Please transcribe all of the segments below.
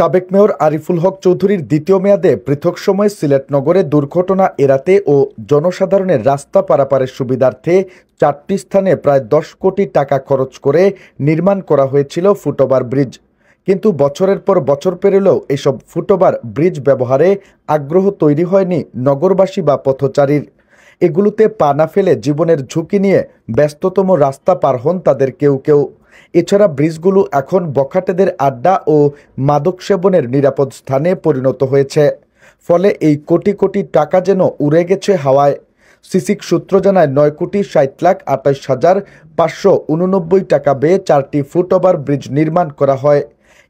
সাবেক মেয়র আরিফুল হক চৌধুরীর দ্বিতীয় মেয়াদে পৃথক সময়ে সিলেট নগরে দুর্ঘটনা এড়াতে ও জনসাধারণের রাস্তা পারাপারের সুবিধার্থে 4টি স্থানে প্রায় 10 কোটি টাকা খরচ করে নির্মাণ করা হয়েছিল ফুটওভার ব্রিজ। কিন্তু বছরের পর বছর পেরোলেও এসব ফুটওভার ব্রিজ ব্যবহারে আগ্রহ তৈরি হয়নি নগরবাসী বা পথচারীর। এগুলোতে পা না ফেলে জীবনের ঝুঁকি নিয়ে ব্যস্ততম রাস্তা পার হন তাদের কেউ কেউ। এছাড়া ব্রিজগুলো এখন বখাটেদের আড্ডা ও মাদক সেবনের নিরাপদ স্থানে পরিণত হয়েছে। ফলে এই কোটি কোটি টাকা যেন উড়ে গেছে হাওয়ায়। সিসিক সূত্র জানায় 9,60,28,589 টাকা ব্যয়ে 4টি ফুটওভার ব্রিজ নির্মাণ করা হয়।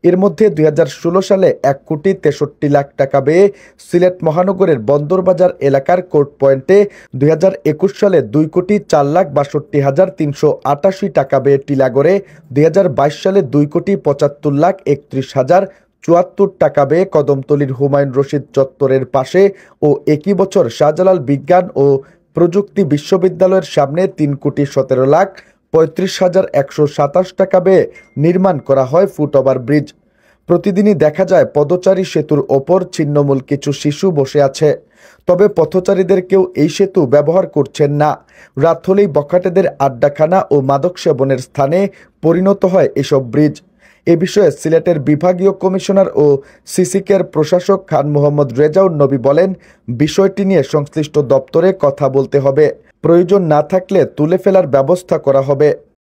এর মধ্যে 2016 সালে 1,63,00,000 টাকা ব্যয়ে সিলেট মহানগরের বন্দরবাজার এলাকার কোর্ট পয়েন্টে, 2021 সালে 2,04,62,388 টাকা ব্যয়ে টিলাগড়ে, 2022 সালে 2,75,31,074 টাকা ব্যয়ে কদমতলীর হুমায়ুন রশিদ চত্বরের পাশে ও একই বছর শাহজালাল বিজ্ঞান ও প্রযুক্তি বিশ্ববিদ্যালয়ের সামনে 3,17,35,127 টাকা ব্যয়ে নির্মাণ করা হয় ফুটওভার ব্রিজ। প্রতিদিনই দেখা যায় পদচারী সেতুর ওপর ছিন্নমূল কিছু শিশু বসে আছে। তবে পথচারীদের কেউ এই সেতু ব্যবহার করছেন না। রাত হলেই বখাটেদের আড্ডাখানা ও মাদক সেবনের স্থানে পরিণত হয় এসব ব্রিজ। এ বিষয়ে সিলেটের বিভাগীয় কমিশনার ও সিসিকের প্রশাসক খান মোহাম্মদ রেজাউন নবী বলেন, বিষয়টি নিয়ে সংশ্লিষ্ট দপ্তরে কথা বলতে হবে, প্রয়োজন না থাকলে তুলে ফেলার ব্যবস্থা করা হবে।